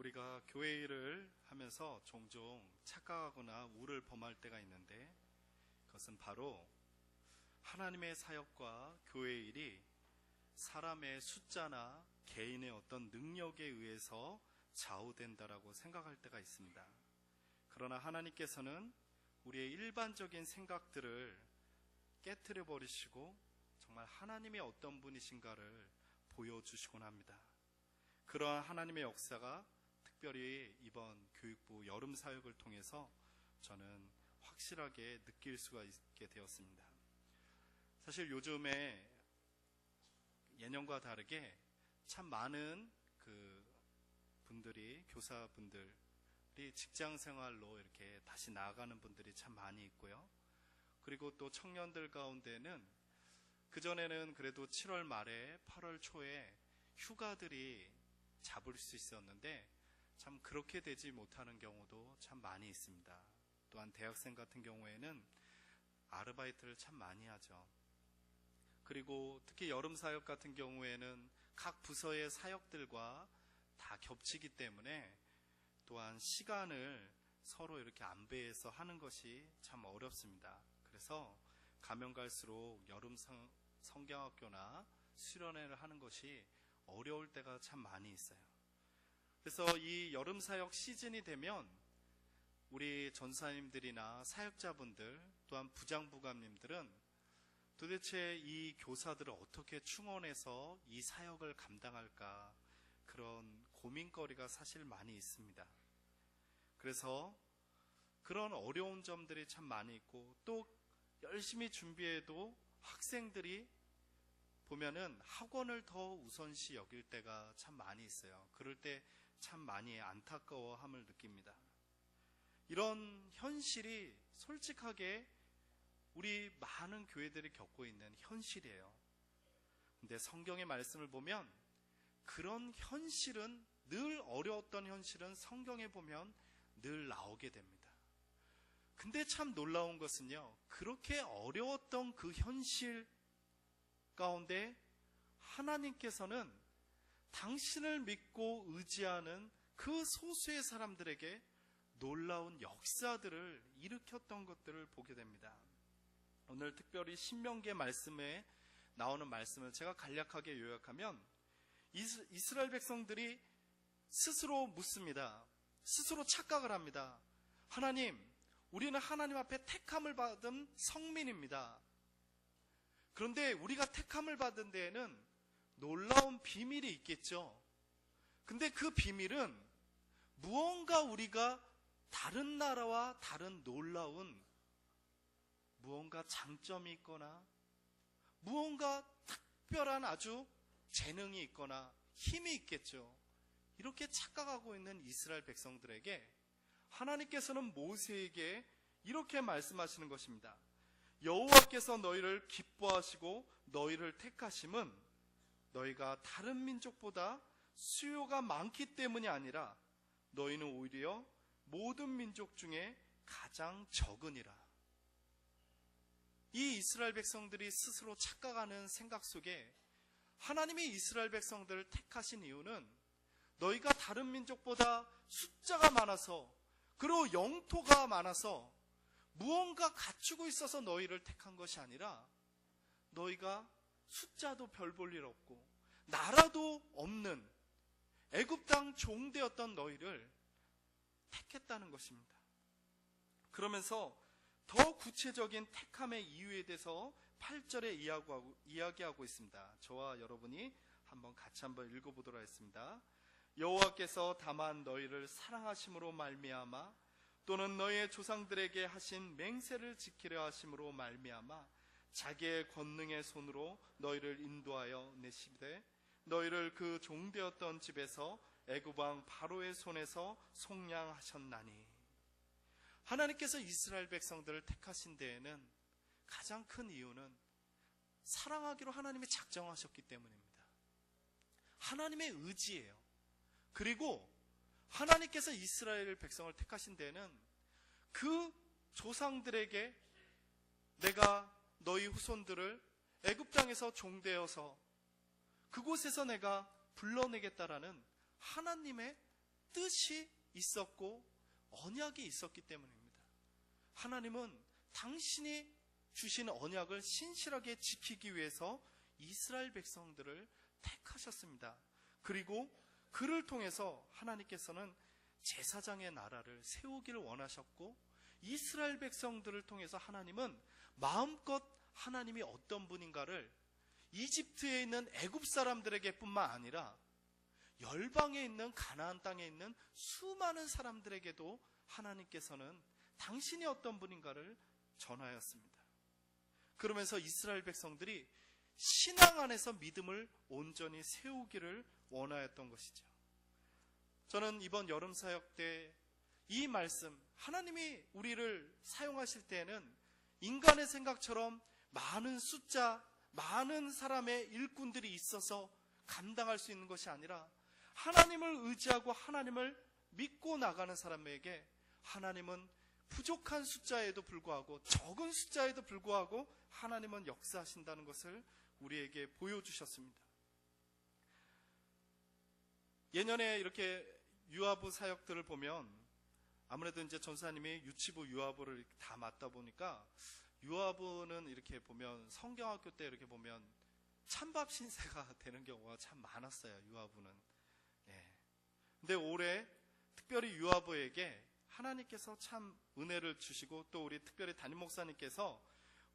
우리가 교회 일을 하면서 종종 착각하거나 우를 범할 때가 있는데, 그것은 바로 하나님의 사역과 교회 일이 사람의 숫자나 개인의 어떤 능력에 의해서 좌우된다라고 생각할 때가 있습니다. 그러나 하나님께서는 우리의 일반적인 생각들을 깨트려 버리시고 정말 하나님의 어떤 분이신가를 보여주시곤 합니다. 그러한 하나님의 역사가 특별히 이번 교육부 여름 사역을 통해서 저는 확실하게 느낄 수가 있게 되었습니다. 사실 요즘에 예년과 다르게 참 많은 분들이, 교사분들이 직장 생활로 이렇게 다시 나아가는 분들이 참 많이 있고요. 그리고 또 청년들 가운데는 그전에는 그래도 7월 말에 8월 초에 휴가들이 잡을 수 있었는데 참 그렇게 되지 못하는 경우도 참 많이 있습니다. 또한 대학생 같은 경우에는 아르바이트를 참 많이 하죠. 그리고 특히 여름 사역 같은 경우에는 각 부서의 사역들과 다 겹치기 때문에 또한 시간을 서로 이렇게 안배해서 하는 것이 참 어렵습니다. 그래서 가면 갈수록 여름 성경학교나 수련회를 하는 것이 어려울 때가 참 많이 있어요. 그래서 이 여름 사역 시즌이 되면 우리 전사님들이나 사역자분들, 또한 부장부감님들은 도대체 이 교사들을 어떻게 충원해서 이 사역을 감당할까, 그런 고민거리가 사실 많이 있습니다. 그래서 그런 어려운 점들이 참 많이 있고, 또 열심히 준비해도 학생들이 보면은 학원을 더 우선시 여길 때가 참 많이 있어요. 그럴 때 참 많이 안타까워함을 느낍니다. 이런 현실이 솔직하게 우리 많은 교회들이 겪고 있는 현실이에요. 근데 성경의 말씀을 보면 그런 현실은, 늘 어려웠던 현실은 성경에 보면 늘 나오게 됩니다. 근데 참 놀라운 것은요, 그렇게 어려웠던 그 현실 가운데 하나님께서는 당신을 믿고 의지하는 그 소수의 사람들에게 놀라운 역사들을 일으켰던 것들을 보게 됩니다. 오늘 특별히 신명기의 말씀에 나오는 말씀을 제가 간략하게 요약하면, 이스라엘 백성들이 스스로 묻습니다. 스스로 착각을 합니다. 하나님, 우리는 하나님 앞에 택함을 받은 성민입니다. 그런데 우리가 택함을 받은 데에는 놀라운 비밀이 있겠죠. 근데 그 비밀은 무언가 우리가 다른 나라와 다른 놀라운 무언가 장점이 있거나 무언가 특별한 아주 재능이 있거나 힘이 있겠죠. 이렇게 착각하고 있는 이스라엘 백성들에게 하나님께서는 모세에게 이렇게 말씀하시는 것입니다. 여호와께서 너희를 기뻐하시고 너희를 택하심은 너희가 다른 민족보다 수요가 많기 때문이 아니라 너희는 오히려 모든 민족 중에 가장 적으니라. 이 이스라엘 백성들이 스스로 착각하는 생각 속에 하나님이 이스라엘 백성들을 택하신 이유는 너희가 다른 민족보다 숫자가 많아서, 그리고 영토가 많아서 무언가 갖추고 있어서 너희를 택한 것이 아니라 너희가 숫자도 별 볼 일 없고 나라도 없는 애굽 땅 종되었던 너희를 택했다는 것입니다. 그러면서 더 구체적인 택함의 이유에 대해서 8절에 이야기하고 있습니다. 저와 여러분이 같이 한번 읽어보도록 하겠습니다. 여호와께서 다만 너희를 사랑하심으로 말미암아 또는 너희의 조상들에게 하신 맹세를 지키려 하심으로 말미암아 자기의 권능의 손으로 너희를 인도하여 내시되 너희를 그 종되었던 집에서 애굽 왕 바로의 손에서 속량하셨나니. 하나님께서 이스라엘 백성들을 택하신 데에는 가장 큰 이유는 사랑하기로 하나님이 작정하셨기 때문입니다. 하나님의 의지예요. 그리고 하나님께서 이스라엘 백성을 택하신 데에는 그 조상들에게 내가 너희 후손들을 애굽 땅에서 종되어서 그곳에서 내가 불러내겠다라는 하나님의 뜻이 있었고 언약이 있었기 때문입니다. 하나님은 당신이 주신 언약을 신실하게 지키기 위해서 이스라엘 백성들을 택하셨습니다. 그리고 그를 통해서 하나님께서는 제사장의 나라를 세우기를 원하셨고, 이스라엘 백성들을 통해서 하나님은 마음껏 하나님이 어떤 분인가를 이집트에 있는 애굽 사람들에게 뿐만 아니라 열방에 있는 가나안 땅에 있는 수많은 사람들에게도 하나님께서는 당신이 어떤 분인가를 전하였습니다. 그러면서 이스라엘 백성들이 신앙 안에서 믿음을 온전히 세우기를 원하였던 것이죠. 저는 이번 여름 사역 때 이 말씀, 하나님이 우리를 사용하실 때에는 인간의 생각처럼 많은 숫자, 많은 사람의 일꾼들이 있어서 감당할 수 있는 것이 아니라 하나님을 의지하고 하나님을 믿고 나가는 사람에게 하나님은 부족한 숫자에도 불구하고, 적은 숫자에도 불구하고 하나님은 역사하신다는 것을 우리에게 보여주셨습니다. 예년에 이렇게 유아부 사역들을 보면 아무래도 이제 전사님이 유치부 유아부를 다 맡다 보니까 유아부는 이렇게 보면 성경학교 때 이렇게 보면 찬밥 신세가 되는 경우가 참 많았어요. 유아부는. 근데 올해 특별히 유아부에게 하나님께서 참 은혜를 주시고, 또 우리 특별히 담임 목사님께서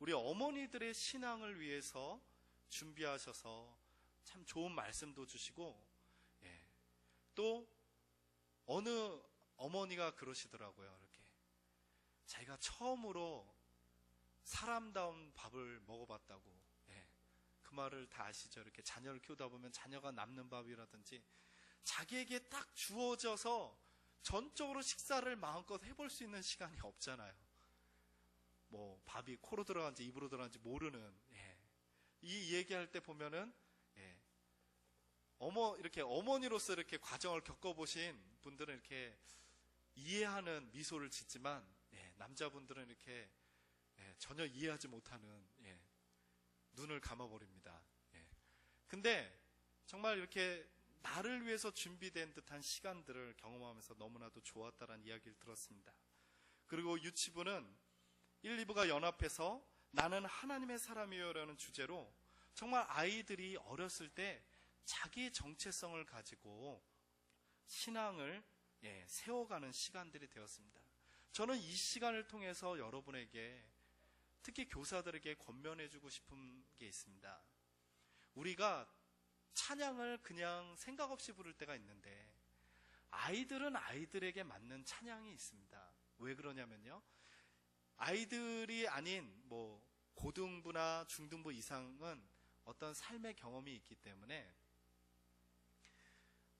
우리 어머니들의 신앙을 위해서 준비하셔서 참 좋은 말씀도 주시고, 또 어느 어머니가 그러시더라고요. 이렇게 자기가 처음으로 사람다운 밥을 먹어봤다고. 그 말을 다 아시죠? 이렇게 자녀를 키우다 보면 자녀가 남는 밥이라든지 자기에게 딱 주어져서 전적으로 식사를 마음껏 해볼 수 있는 시간이 없잖아요. 뭐 밥이 코로 들어간지 입으로 들어간지 모르는. 이 얘기할 때 보면은 이렇게 어머니로서 이렇게 과정을 겪어보신 분들은 이렇게 이해하는 미소를 짓지만, 남자분들은 이렇게 전혀 이해하지 못하는 눈을 감아버립니다. 근데 정말 이렇게 나를 위해서 준비된 듯한 시간들을 경험하면서 너무나도 좋았다라는 이야기를 들었습니다. 그리고 유치부는 1, 2부가 연합해서 나는 하나님의 사람이요라는 주제로 정말 아이들이 어렸을 때 자기의 정체성을 가지고 신앙을 세워가는 시간들이 되었습니다. 저는 이 시간을 통해서 여러분에게, 특히 교사들에게 권면해주고 싶은 게 있습니다. 우리가 찬양을 그냥 생각 없이 부를 때가 있는데 아이들은 아이들에게 맞는 찬양이 있습니다. 왜 그러냐면요, 아이들이 아닌 뭐 고등부나 중등부 이상은 어떤 삶의 경험이 있기 때문에,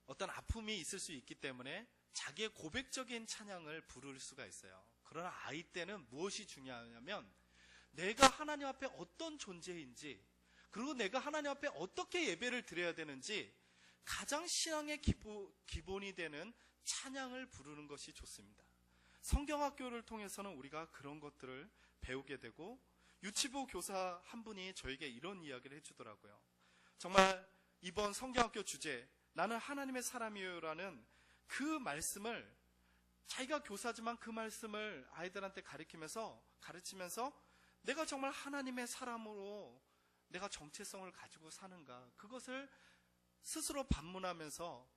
어떤 아픔이 있을 수 있기 때문에 자기의 고백적인 찬양을 부를 수가 있어요. 그러나 아이 때는 무엇이 중요하냐면 내가 하나님 앞에 어떤 존재인지, 그리고 내가 하나님 앞에 어떻게 예배를 드려야 되는지 가장 신앙의 기본이 되는 찬양을 부르는 것이 좋습니다. 성경학교를 통해서는 우리가 그런 것들을 배우게 되고, 유치부 교사 한 분이 저에게 이런 이야기를 해주더라고요. 정말 이번 성경학교 주제, 나는 하나님의 사람이요라는 그 말씀을, 자기가 교사지만 그 말씀을 아이들한테 가르치면서 내가 정말 하나님의 사람으로 내가 정체성을 가지고 사는가, 그것을 스스로 반문하면서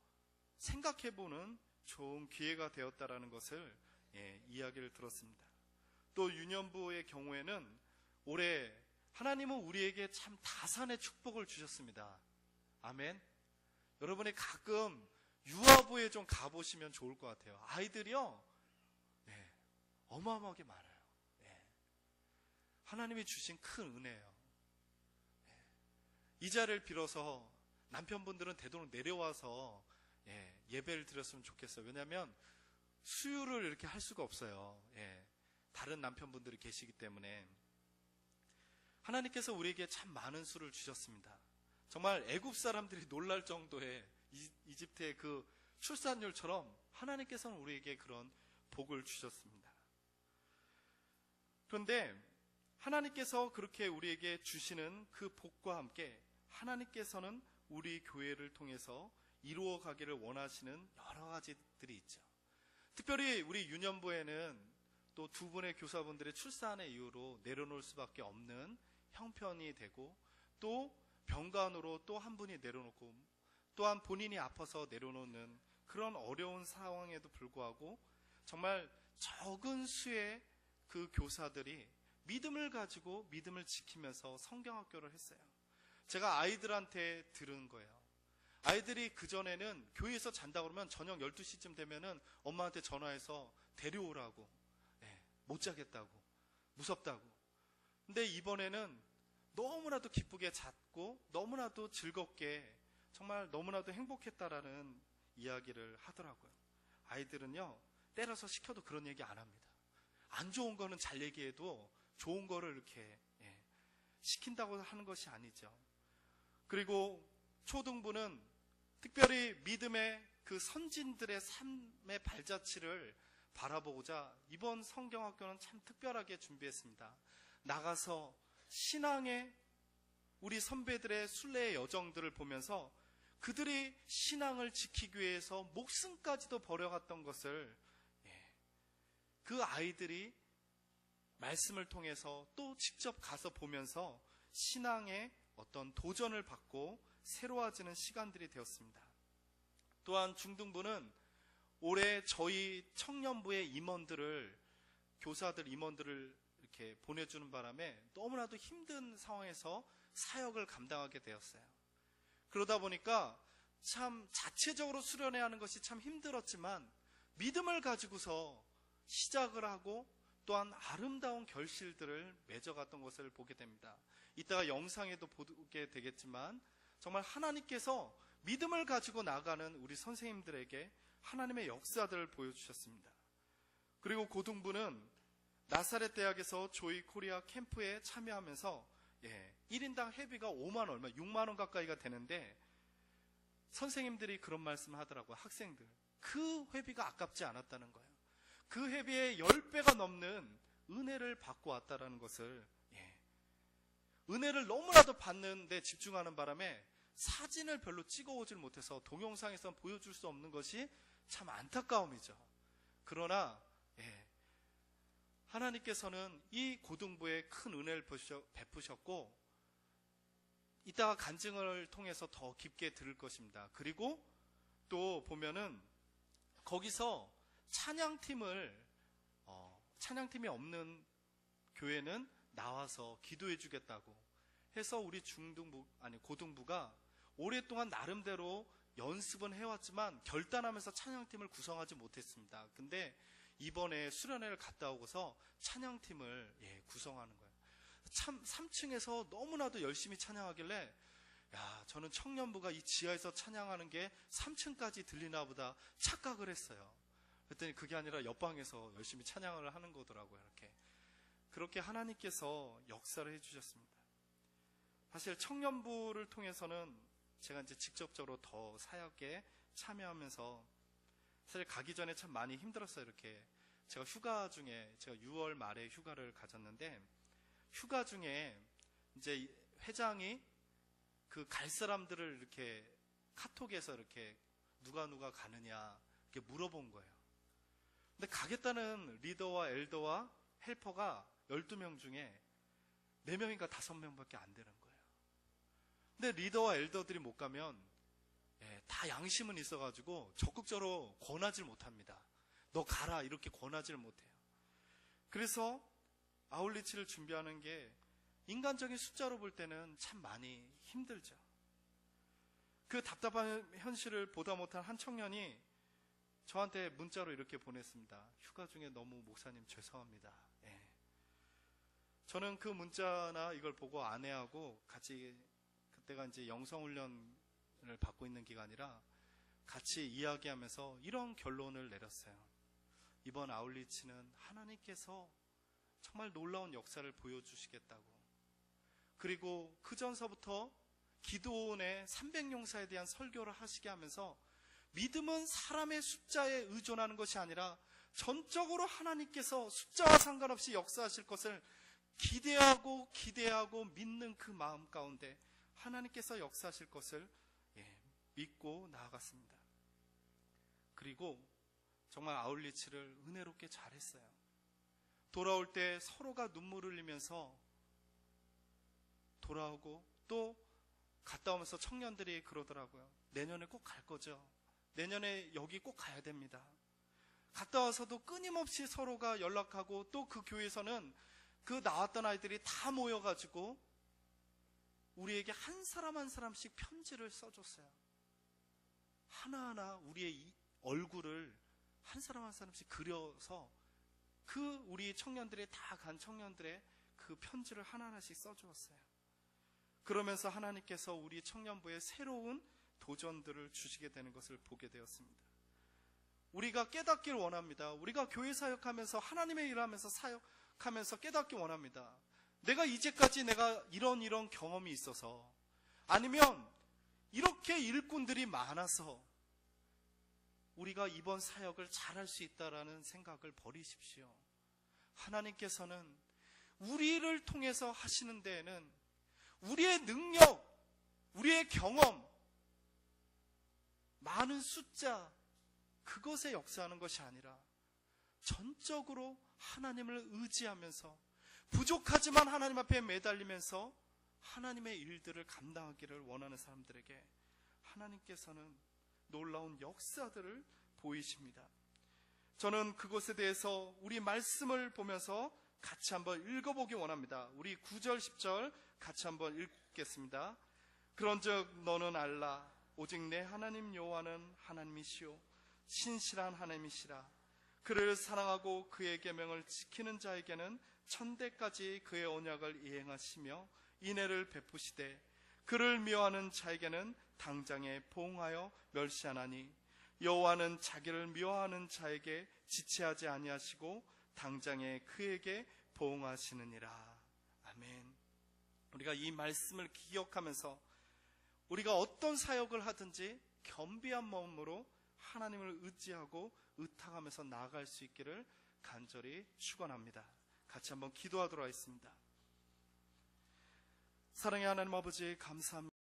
생각해보는 좋은 기회가 되었다라는 것을 이야기를 들었습니다. 또 유년부의 경우에는 올해 하나님은 우리에게 참 다산의 축복을 주셨습니다. 아멘. 여러분이 가끔 유아부에 좀 가보시면 좋을 것 같아요. 아이들이요, 어마어마하게 많아요. 하나님이 주신 큰 은혜예요. 이 자리를 빌어서 남편분들은 되도록 내려와서 예배를 드렸으면 좋겠어요. 왜냐하면 수유를 이렇게 할 수가 없어요. 다른 남편분들이 계시기 때문에. 하나님께서 우리에게 참 많은 수를 주셨습니다. 정말 애굽 사람들이 놀랄 정도의 이집트의 그 출산율처럼 하나님께서는 우리에게 그런 복을 주셨습니다. 그런데 하나님께서 그렇게 우리에게 주시는 그 복과 함께 하나님께서는 우리 교회를 통해서 이루어가기를 원하시는 여러 가지들이 있죠. 특별히 우리 유년부에는 또 두 분의 교사분들의 출산의 이유로 내려놓을 수밖에 없는 형편이 되고, 또 병간호로 또 한 분이 내려놓고, 또한 본인이 아파서 내려놓는 그런 어려운 상황에도 불구하고 정말 적은 수의 그 교사들이 믿음을 가지고 믿음을 지키면서 성경학교를 했어요. 제가 아이들한테 들은 거예요. 아이들이 그전에는 교회에서 잔다고 그러면 저녁 12시쯤 되면은 엄마한테 전화해서 데려오라고, 못 자겠다고, 무섭다고. 근데 이번에는 너무나도 기쁘게 잤고 너무나도 즐겁게, 정말 너무나도 행복했다라는 이야기를 하더라고요. 아이들은요, 때려서 시켜도 그런 얘기 안 합니다. 안 좋은 거는 잘 얘기해도 좋은 거를 이렇게 시킨다고 하는 것이 아니죠. 그리고 초등부는 특별히 믿음의 그 선진들의 삶의 발자취를 바라보고자 이번 성경학교는 참 특별하게 준비했습니다. 나가서 신앙의 우리 선배들의 순례의 여정들을 보면서 그들이 신앙을 지키기 위해서 목숨까지도 버려갔던 것을 그 아이들이 말씀을 통해서 또 직접 가서 보면서 신앙의 어떤 도전을 받고 새로워지는 시간들이 되었습니다. 또한 중등부는 올해 저희 청년부의 임원들을, 교사들 임원들을 이렇게 보내주는 바람에 너무나도 힘든 상황에서 사역을 감당하게 되었어요. 그러다 보니까 참 자체적으로 수련해야 하는 것이 참 힘들었지만 믿음을 가지고서 시작을 하고 또한 아름다운 결실들을 맺어갔던 것을 보게 됩니다. 이따가 영상에도 보게 되겠지만 정말 하나님께서 믿음을 가지고 나가는 우리 선생님들에게 하나님의 역사들을 보여주셨습니다. 그리고 고등부는 나사렛 대학에서 조이 코리아 캠프에 참여하면서 1인당 회비가 5만 얼마, 6만 원 가까이가 되는데 선생님들이 그런 말씀을 하더라고요. 학생들, 그 회비가 아깝지 않았다는 거예요. 그 회비의 10배가 넘는 은혜를 받고 왔다라는 것을, 은혜를 너무나도 받는데 집중하는 바람에 사진을 별로 찍어오질 못해서 동영상에서 보여줄 수 없는 것이 참 안타까움이죠. 그러나 하나님께서는 이 고등부에 큰 은혜를 베푸셨고 이따가 간증을 통해서 더 깊게 들을 것입니다. 그리고 또 보면은 거기서 찬양팀이 없는 교회는 나와서 기도해 주겠다고 해서 우리 고등부가 오랫동안 나름대로 연습은 해왔지만 결단하면서 찬양팀을 구성하지 못했습니다. 근데 이번에 수련회를 갔다 오고서 찬양팀을 구성하는 거예요. 참 3층에서 너무나도 열심히 찬양하길래 저는 청년부가 이 지하에서 찬양하는 게 3층까지 들리나 보다 착각을 했어요. 그랬더니 그게 아니라 옆방에서 열심히 찬양을 하는 거더라고요. 그렇게 하나님께서 역사를 해주셨습니다. 사실 청년부를 통해서는 제가 이제 직접적으로 더 사역에 참여하면서 사실 가기 전에 참 많이 힘들었어요. 제가 휴가 중에, 제가 6월 말에 휴가를 가졌는데 휴가 중에 이제 회장이 그 갈 사람들을 이렇게 카톡에서 이렇게 누가 가느냐 이렇게 물어본 거예요. 근데 가겠다는 리더와 엘더와 헬퍼가 12명 중에 4명인가 5명밖에 안 되는 거예요. 근데 리더와 엘더들이 못 가면 다 양심은 있어가지고 적극적으로 권하질 못합니다. 너 가라 이렇게 권하질 못해요. 그래서 아울리치를 준비하는 게 인간적인 숫자로 볼 때는 참 많이 힘들죠. 그 답답한 현실을 보다 못한 한 청년이 저한테 문자로 이렇게 보냈습니다. 휴가 중에 너무 목사님 죄송합니다. 저는 그 문자나 이걸 보고 아내하고 같이, 그때가 이제 영성훈련을 받고 있는 기간이라 같이 이야기하면서 이런 결론을 내렸어요. 이번 아울리치는 하나님께서 정말 놀라운 역사를 보여주시겠다고. 그리고 그 전서부터 기도원의 300용사에 대한 설교를 하시게 하면서 믿음은 사람의 숫자에 의존하는 것이 아니라 전적으로 하나님께서 숫자와 상관없이 역사하실 것을 기대하고 믿는 그 마음 가운데 하나님께서 역사하실 것을 믿고 나아갔습니다. 그리고 정말 아울리치를 은혜롭게 잘했어요. 돌아올 때 서로가 눈물을 흘리면서 돌아오고, 또 갔다 오면서 청년들이 그러더라고요. 내년에 꼭 갈 거죠. 내년에 여기 꼭 가야 됩니다. 갔다 와서도 끊임없이 서로가 연락하고, 또 그 교회에서는 그 나왔던 아이들이 다 모여가지고 우리에게 한 사람 한 사람씩 편지를 써줬어요. 하나하나 우리의 얼굴을 한 사람 한 사람씩 그려서 그 우리 청년들의 다 간 청년들의 그 편지를 하나하나씩 써주었어요. 그러면서 하나님께서 우리 청년부에 새로운 도전들을 주시게 되는 것을 보게 되었습니다. 우리가 깨닫기를 원합니다. 우리가 교회 사역하면서 하나님의 일을 하면서 사역하면서 깨닫기 원합니다. 내가 이제까지 내가 이런 경험이 있어서, 아니면 이렇게 일꾼들이 많아서 우리가 이번 사역을 잘할 수 있다라는 생각을 버리십시오. 하나님께서는 우리를 통해서 하시는 데에는 우리의 능력, 우리의 경험, 많은 숫자, 그것에 역사하는 것이 아니라 전적으로 하나님을 의지하면서 부족하지만 하나님 앞에 매달리면서 하나님의 일들을 감당하기를 원하는 사람들에게 하나님께서는 놀라운 역사들을 보이십니다. 저는 그것에 대해서 우리 말씀을 보면서 같이 한번 읽어보기 원합니다. 우리 9절 10절 같이 한번 읽겠습니다. 그런즉 너는 알라 오직 내 하나님 여호와는 하나님이시오 신실한 하나님이시라. 그를 사랑하고 그의 계명을 지키는 자에게는 천대까지 그의 언약을 이행하시며 인애를 베푸시되 그를 미워하는 자에게는 당장에 보응하여 멸시하나니 여호와는 자기를 미워하는 자에게 지체하지 아니하시고 당장에 그에게 보응하시느니라. 아멘. 우리가 이 말씀을 기억하면서 우리가 어떤 사역을 하든지 겸비한 마음으로 하나님을 의지하고 의탁하면서 나아갈 수 있기를 간절히 축원합니다. 같이 한번 기도하도록 하겠습니다. 사랑의 하나님 아버지 감사합니다.